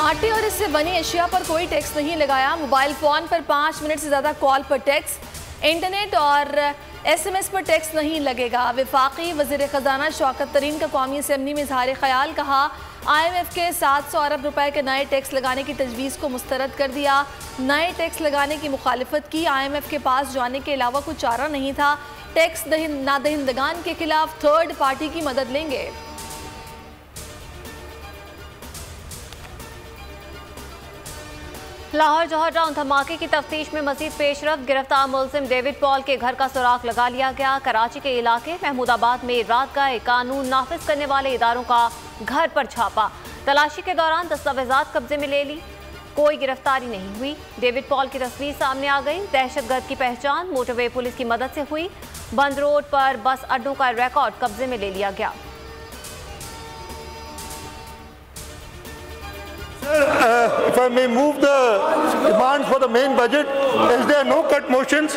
आटे और इससे बनी अशिया पर कोई टैक्स नहीं लगाया। मोबाइल फ़ोन पर 5 मिनट से ज़्यादा कॉल पर टैक्स, इंटरनेट और SMS पर टैक्स नहीं लगेगा। वफाकी वज़ीर ख़जाना शौकत तरीन का कौमी असम्बली में इज़हार ख्याल, कहा IMF के 700 अरब रुपए के नए टैक्स लगाने की तजवीज़ को मुस्तरद कर दिया। नए टैक्स लगाने की मुखालिफत की। IMF के पास जाने के अलावा कुछ चारा नहीं था। टैक्स नादहिंदगान के खिलाफ थर्ड पार्टी की मदद लेंगे। लाहौर जौहर टाउन धमाके की तफ्तीश में मजीद पेशरफ। गिरफ्तार मुलजिम डेविड पॉल के घर का सुराग लगा लिया गया। कराची के इलाके महमूदाबाद में रात का कानून नाफिज करने वाले इदारों का घर पर छापा। तलाशी के दौरान दस्तावेजात कब्जे में ले ली, कोई गिरफ्तारी नहीं हुई। डेविड पॉल की तस्वीर सामने आ गई। दहशतगर्द की पहचान मोटरवे पुलिस की मदद से हुई। बंद रोड पर बस अड्डों का रिकॉर्ड कब्जे में ले लिया गया। If I may move the demand for the main budget, as there are no cut motions,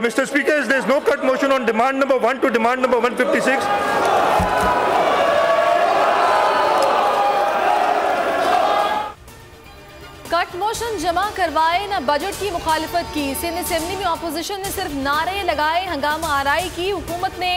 Mr. Speaker, as there is no cut motion on demand number 1 to demand number 156. Cut motion जमा करवाए, न budget की मुखालिफत की। Sindh assembly में opposition ने सिर्फ नारे लगाए, हंगामा आराई की। हुकूमत ने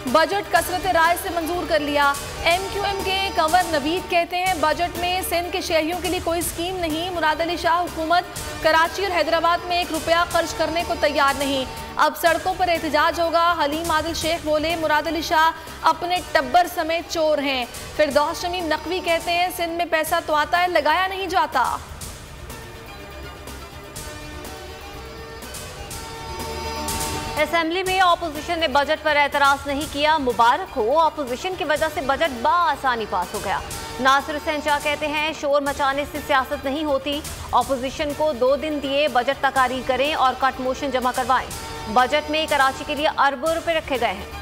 बजट कसरत राय से मंजूर कर लिया। MQM के कंवर नवीद कहते हैं बजट में सिंध के शहरियों के लिए कोई स्कीम नहीं। मुराद अली शाह हुकूमत कराची और हैदराबाद में 1 रुपया खर्च करने को तैयार नहीं। अब सड़कों पर एहतजाज होगा। हलीम आदिल शेख बोले मुराद अली शाह अपने टब्बर समेत चोर हैं। फिरदौस शमीम नकवी कहते हैं सिंध में पैसा तो आता है, लगाया नहीं जाता। असेंबली में ऑपोजिशन ने बजट पर एतराज नहीं किया। मुबारक हो, ऑपोजिशन की वजह से बजट बाआसानी पास हो गया। नासिर हुसैन शाह कहते हैं शोर मचाने से सियासत नहीं होती। ऑपोजिशन को 2 दिन दिए, बजट तकारीर करें और कट मोशन जमा करवाएं। बजट में कराची के लिए अरबों रुपए रखे गए हैं।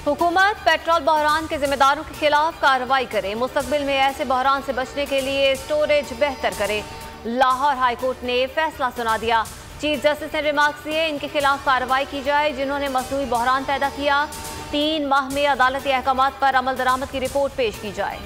हुकूमत पेट्रोल बहरान के जिम्मेदारों के खिलाफ कार्रवाई करे। मुस्तकबिल में ऐसे बहरान से बचने के लिए स्टोरेज बेहतर करे। लाहौर हाई कोर्ट ने फैसला सुना दिया। चीफ जस्टिस ने रिमार्क्स दिए इनके खिलाफ कार्रवाई की जाए जिन्होंने मसनूई बहरान पैदा किया। 3 माह में अदालती अहकामात पर अमल दरामद की रिपोर्ट पेश की जाए।